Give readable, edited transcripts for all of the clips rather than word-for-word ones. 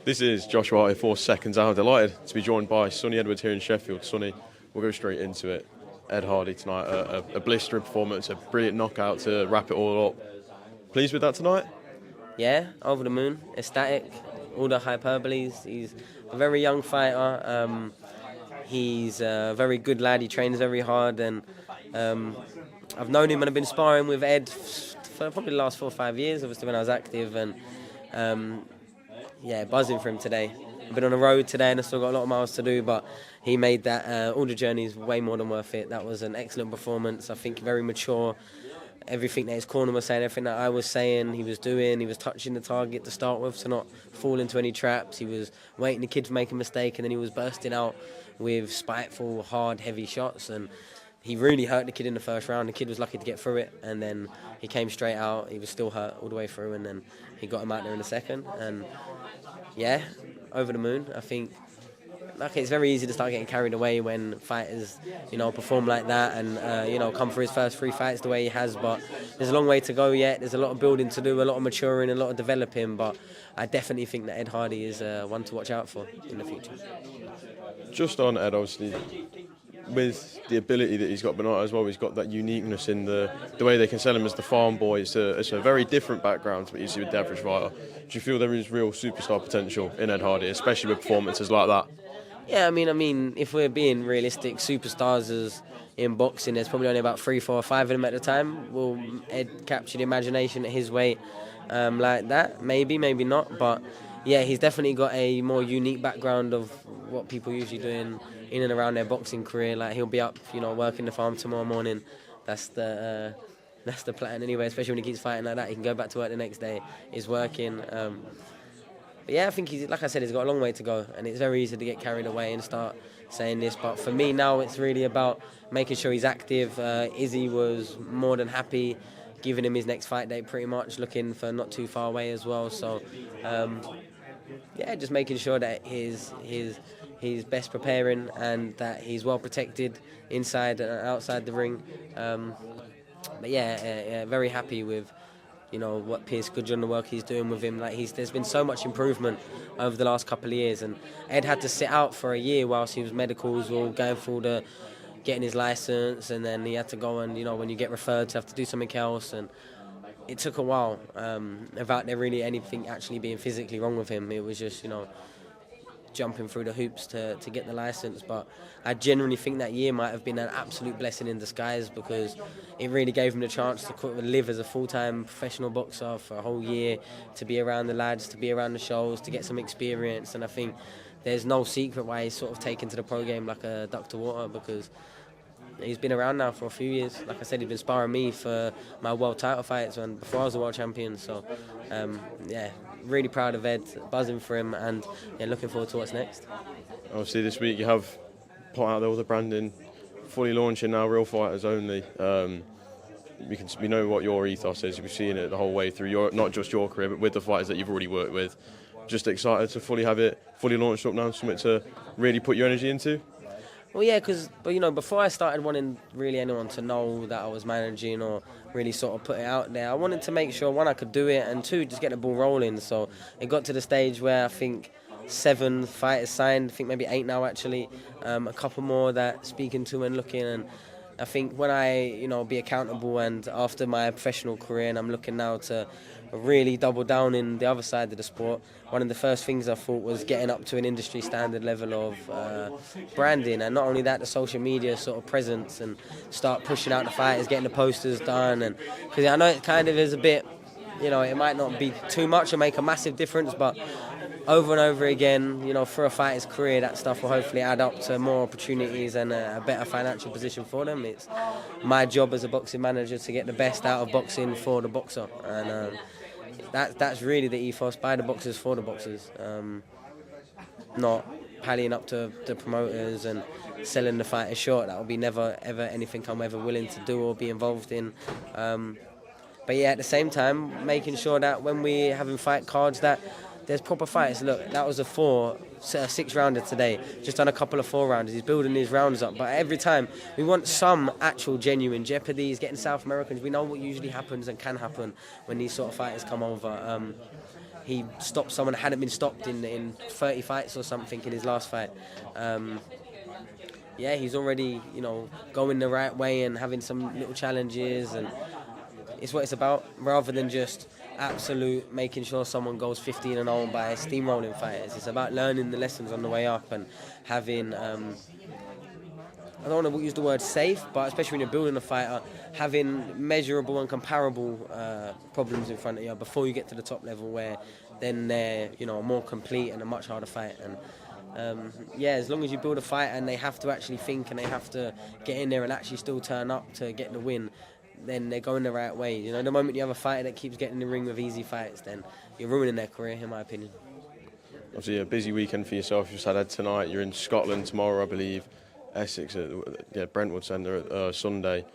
This is Josh Hart here for Seconds Out. Delighted to be joined by Sonny Edwards here in Sheffield. Sonny, we'll go straight into it. Ed Hardy tonight, a blistering performance, a brilliant knockout to wrap it all up. Pleased with that tonight? Yeah, over the moon, ecstatic, all the hyperboles. He's a very young fighter. He's a very good lad. He trains very hard, and I've known him and I've been sparring with Ed for probably the last 4 or 5 years, obviously when I was active, and yeah, buzzing for him today. I've been on the road today and I've still got a lot of miles to do, but he made that, all the journeys way more than worth it. That was an excellent performance. I think very mature. Everything that his corner was saying, everything that I was saying, he was doing. He was touching the target to start with, to not fall into any traps. He was waiting the kid to make a mistake, and then he was bursting out with spiteful, hard, heavy shots. And he really hurt the kid in the first round. The kid was lucky to get through it, and then he came straight out. He was still hurt all the way through, and then he got him out there in the second. And yeah, over the moon. I think it's very easy to start getting carried away when fighters, perform like that and, come for his first 3 fights the way he has. But there's a long way to go yet. There's a lot of building to do, a lot of maturing, a lot of developing. But I definitely think that Ed Hardy is one to watch out for in the future. Just on Ed, obviously, with the ability that he's got, but not as well, he's got that uniqueness in the way they can sell him as the farm boy. It's a very different background to what you see with the average fighter. Do you feel there is real superstar potential in Ed Hardy, especially with performances like that? Yeah, I mean, if we're being realistic, superstars in boxing, there's probably only about 3, 4, or 5 of them at the time. Will Ed capture the imagination at his weight like that? Maybe, maybe not. But yeah, he's definitely got a more unique background of what people usually do in and around their boxing career. Like, he'll be up, working the farm tomorrow morning. That's the plan anyway. Especially when he keeps fighting like that, he can go back to work the next day. He's working. But yeah, I think like I said, he's got a long way to go, and it's very easy to get carried away and start saying this. But for me now, it's really about making sure he's active. Izzy was more than happy, giving him his next fight date pretty much, looking for not too far away as well. So yeah, just making sure that he's best preparing and that he's well protected inside and outside the ring. But yeah, very happy with what Piers Goodger and the work he's doing with him. There's been so much improvement over the last couple of years, and Ed had to sit out for a year whilst he was medicals or going through getting his license, and then he had to go and when you get referred to have to do something else, and it took a while without there really anything actually being physically wrong with him. It was just jumping through the hoops to get the license. But I genuinely think that year might have been an absolute blessing in disguise, because it really gave him the chance to live as a full-time professional boxer for a whole year, to be around the lads, to be around the shows, to get some experience. And I think there's no secret why he's sort of taken to the pro game like a duck to water, because he's been around now for a few years. Like I said, he's been sparring me for my world title fights and before I was a world champion. So yeah, really proud of Ed, buzzing for him, and yeah, looking forward to what's next. Obviously this week you have put out all the branding, fully launching now, Real Fighters Only. We know what your ethos is. We've seen it the whole way through not just your career, but with the fighters that you've already worked with. Just excited to fully have it fully launched up now, something to really put your energy into. Well, yeah, but before I started wanting really anyone to know that I was managing or really sort of put it out there, I wanted to make sure, 1, I could do it, and 2, just get the ball rolling. So it got to the stage where I think 7 fighters signed, I think maybe 8 now actually, a couple more that speaking to and looking. And I think when I, be accountable, and after my professional career, and I'm looking now to really double down in the other side of the sport, one of the first things I thought was getting up to an industry standard level of branding, and not only that, the social media sort of presence, and start pushing out the fighters, getting the posters done. And because I know it kind of is a bit, it might not be too much or make a massive difference, but over and over again, for a fighter's career, that stuff will hopefully add up to more opportunities and a better financial position for them. It's my job as a boxing manager to get the best out of boxing for the boxer, and that's really the ethos, by the boxers for the boxers, not pallying up to the promoters and selling the fighters short. That will be never ever anything I'm ever willing to do or be involved in. But yeah, at the same time, making sure that when we're having fight cards, that there's proper fights. Look, that was a 6-rounder today. Just done a couple of 4-rounders. He's building his rounds up. But every time, we want some actual genuine jeopardy. He's getting South Americans. We know what usually happens and can happen when these sort of fighters come over. he stopped someone that hadn't been stopped in 30 fights or something in his last fight. Yeah, he's already, going the right way and having some little challenges, and it's what it's about, rather than just absolute making sure someone goes 15-0 by steamrolling fighters. It's about learning the lessons on the way up and having, I don't want to use the word safe, but especially when you're building a fighter, having measurable and comparable problems in front of you before you get to the top level, where then they're, more complete and a much harder fight. And as long as you build a fight and they have to actually think and they have to get in there and actually still turn up to get the win, then they're going the right way. The moment you have a fighter that keeps getting in the ring with easy fights, then you're ruining their career, in my opinion. Obviously, a busy weekend for yourself. You just had tonight. You're in Scotland tomorrow, I believe. Essex at Brentwood Centre Sunday.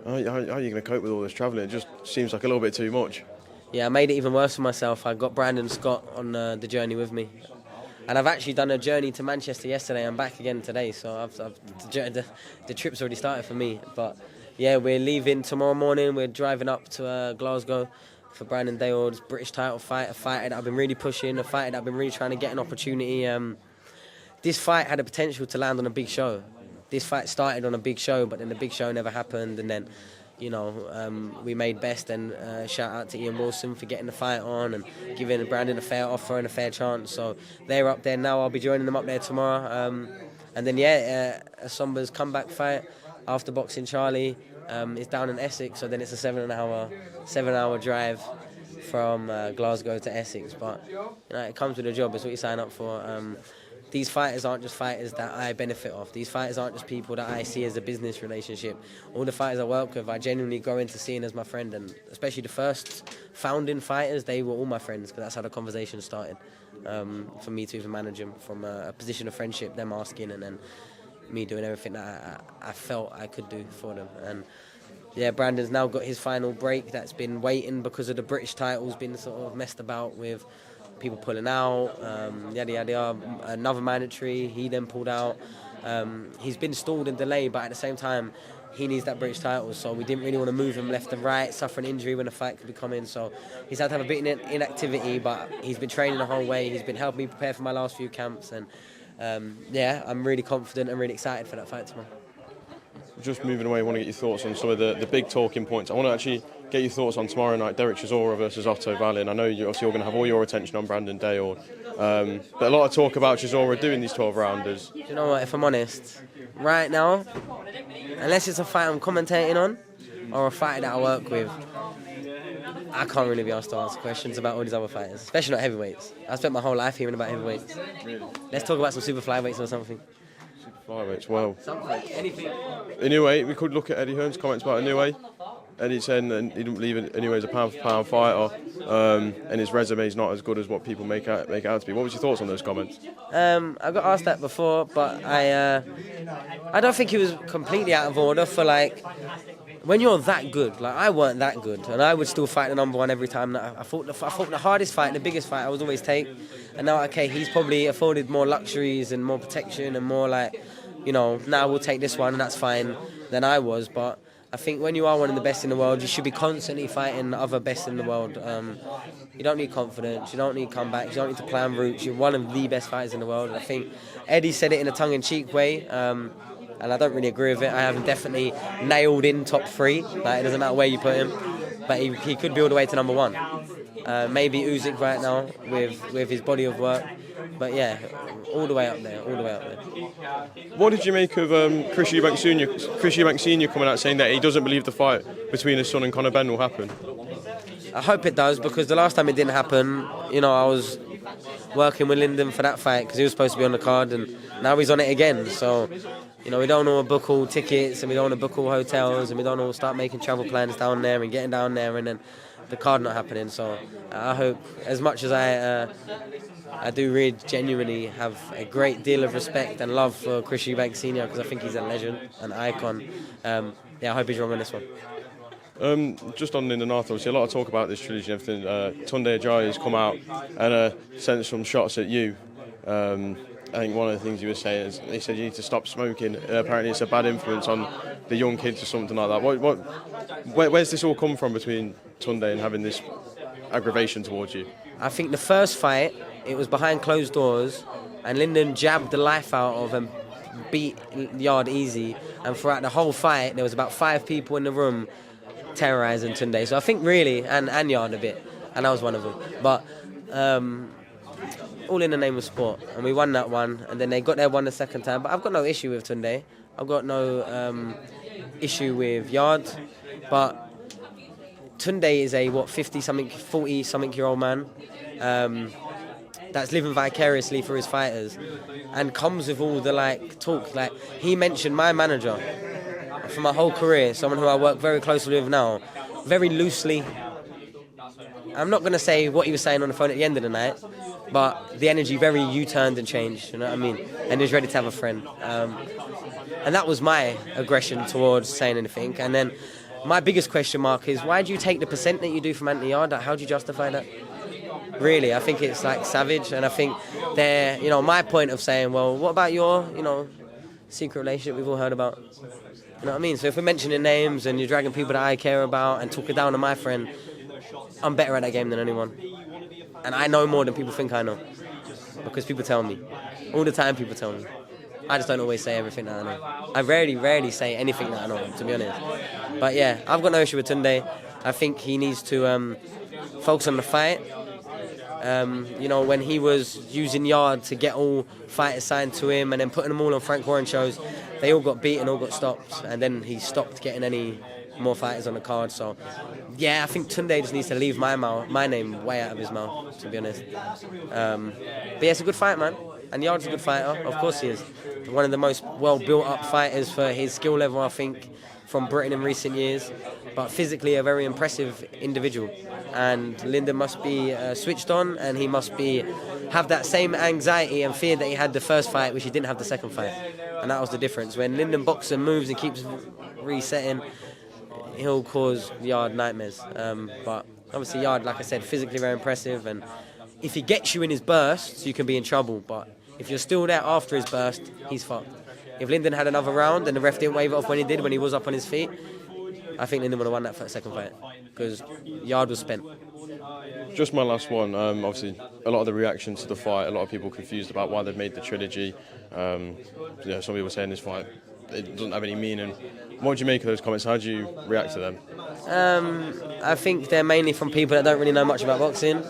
How are you going to cope with all this travelling? It just seems like a little bit too much. Yeah, I made it even worse for myself. I got Brandon Scott on the journey with me. And I've actually done a journey to Manchester yesterday and back again today, so the trip's already started for me. But yeah, we're leaving tomorrow morning. We're driving up to Glasgow for Brandon Dayold's British title fight, a fighter that I've been really pushing, a fighter that I've been really trying to get an opportunity. This fight had the potential to land on a big show. This fight started on a big show, but then the big show never happened, and then we made best, and shout out to Ian Wilson for getting the fight on and giving Brandon a fair offer and a fair chance. So they're up there now. I'll be joining them up there tomorrow. And then Somba's comeback fight after boxing Charlie is down in Essex. So then it's a 7-hour drive from Glasgow to Essex. But it comes with a job. It's what you sign up for. These fighters aren't just fighters that I benefit off. These fighters aren't just people that I see as a business relationship. All the fighters I work with, I genuinely go into seeing as my friend, and especially the first founding fighters, they were all my friends, because that's how the conversation started. For me to even manage them from a position of friendship, them asking, and then me doing everything that I felt I could do for them. And yeah, Brandon's now got his final break that's been waiting because of the British titles been sort of messed about with people pulling out, yada yada yada. Another mandatory, he then pulled out. He's been stalled and delayed, but at the same time, he needs that British title, so we didn't really want to move him left and right, suffer an injury when the fight could be coming. So he's had to have a bit of inactivity, but he's been training the whole way. He's been helping me prepare for my last few camps, and I'm really confident and really excited for that fight tomorrow. Just moving away, I want to get your thoughts on some of the big talking points. I want to actually get your thoughts on tomorrow night, Derek Chisora versus Otto Wallin. I know you're going to have all your attention on Brandon Dayold, but a lot of talk about Chisora doing these 12-rounders. Do you know what, if I'm honest, right now, unless it's a fight I'm commentating on or a fight that I work with, I can't really be asked to answer questions about all these other fighters, especially not heavyweights. I spent my whole life hearing about heavyweights. Really? Let's talk about some super flyweights or something. Flyweights, well. Something, anything. Anyway, we could look at Eddie Hearn's comments about Inoue. Eddie saying that he didn't believe Inoue is a pound-for-pound fighter, and his resume is not as good as what people make it out to be. What was your thoughts on those comments? I got asked that before, but I don't think he was completely out of order for, when you're that good. I weren't that good, and I would still fight the number one every time. I thought the hardest fight, the biggest fight, I would always take. And now, he's probably afforded more luxuries and more protection and more now we'll take this one and that's fine than I was. But I think when you are one of the best in the world, you should be constantly fighting the other best in the world. You don't need confidence, you don't need comebacks, you don't need to plan routes. You're one of the best fighters in the world. And I think Eddie said it in a tongue-in-cheek way, and I don't really agree with it. I haven't definitely nailed in top 3. It doesn't matter where you put him, but he could be all the way to number 1. Maybe Usyk right now with his body of work, but yeah, all the way up there. What did you make of Chris Eubank Sr. coming out saying that he doesn't believe the fight between his son and Conor Benn will happen? I hope it does, because the last time it didn't happen, I was working with Lyndon for that fight because he was supposed to be on the card, and now he's on it again. So, we don't want to book all tickets, and we don't want to book all hotels, and we don't want to start making travel plans down there and getting down there, and then the card not happening. So I hope, as much as I do really genuinely have a great deal of respect and love for Chris Eubank Sr, because I think he's a legend, an icon. I hope he's wrong on this one. Just on Lyndon Arthur, obviously a lot of talk about this trilogy and everything. Tunde Ajayi has come out and sent some shots at you. I think one of the things he was saying is he said you need to stop smoking. Apparently it's a bad influence on the young kids or something like that. Where's this all come from between Tunde and having this aggravation towards you? I think the first fight, it was behind closed doors, and Lyndon jabbed the life out of and beat Yarde easy. And throughout the whole fight, there was about 5 people in the room terrorising Tunde. So I think really, and Yarde a bit, and I was one of them. But all in the name of sport, and we won that one, and then they got their one the second time. But I've got no issue with Tunde. I've got no issue with Yarde, but Tunde is a 40-something year old man that's living vicariously for his fighters, and comes with all the talk. Like, he mentioned my manager for my whole career, someone who I work very closely with now, very loosely. I'm not going to say what he was saying on the phone at the end of the night, but the energy very U-turned and changed, you know what I mean? And he was ready to have a friend. And that was my aggression towards saying anything. And then my biggest question mark is, why do you take the percent that you do from Anthony Yarde? How do you justify that? Really, I think it's savage. And I think my point of saying, well, what about your, secret relationship we've all heard about? You know what I mean? So if we're mentioning names and you're dragging people that I care about and talking down on my friend, I'm better at that game than anyone. And I know more than people think I know. Because people tell me. All the time people tell me. I just don't always say everything that I know. I rarely say anything that I know, to be honest. But yeah, I've got no issue with Tunde. I think he needs to focus on the fight. When he was using Yarde to get all fighters signed to him and then putting them all on Frank Warren shows, they all got beaten, all got stopped, and then he stopped getting any more fighters on the card. So yeah, I think Tunde just needs to leave my name way out of his mouth, to be honest. But yeah, it's a good fight, man. And Yarde's a good fighter, of course he is. One of the most well-built-up fighters for his skill level, I think, from Britain in recent years. But physically a very impressive individual. And Lyndon must be switched on, and he must have that same anxiety and fear that he had the first fight, which he didn't have the second fight. And that was the difference. When Lyndon boxes and moves and keeps resetting, he'll cause Yarde nightmares. But obviously Yarde, like I said, physically very impressive, and if he gets you in his bursts, you can be in trouble. But if you're still there after his burst, he's fucked. If Lyndon had another round and the ref didn't wave it off when he was up on his feet, I think Lyndon would have won that second fight, because Yarde was spent. Just my last one. Obviously, a lot of the reactions to the fight, a lot of people confused about why they've made the trilogy. Some people saying this fight, it doesn't have any meaning. What do you make of those comments? How do you react to them? I think they're mainly from people that don't really know much about boxing.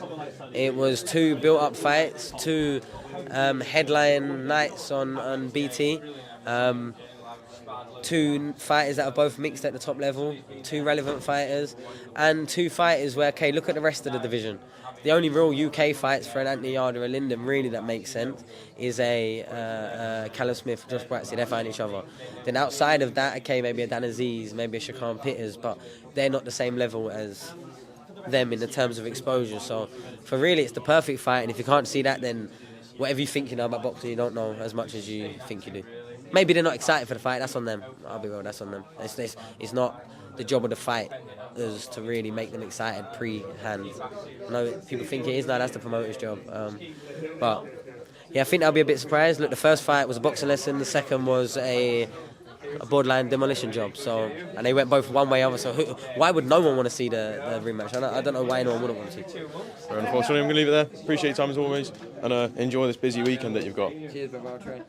It was 2 built-up fights, 2 headline nights on BT. 2 fighters that are both mixed at the top level, 2 relevant fighters, and 2 fighters where, okay, look at the rest of the division. The only real UK fights for an Anthony Yarde or a Lyndon really that makes sense is a Callum Smith, Josh Hart, they're fighting each other. Then outside of that, okay, maybe a Dan Aziz, maybe a Shakan Pitters, but they're not the same level as them in the terms of exposure. So for really, it's the perfect fight, and if you can't see that, then whatever you think you know about boxing, you don't know as much as you think you do. Maybe they're not excited for the fight, that's on them. I'll be real, that's on them. It's not the job of the fight is to really make them excited pre-hand. No, people think it is, no, that's the promoter's job. But yeah, I think I'll be a bit surprised. Look, the first fight was a boxing lesson, the second was a borderline demolition job. So, and they went both one way or other. So why would no one want to see the rematch? I don't know why no one wouldn't want to. Unfortunately, I'm going to leave it there. Appreciate your time as always, and enjoy this busy weekend that you've got. Cheers, brother. I'll try.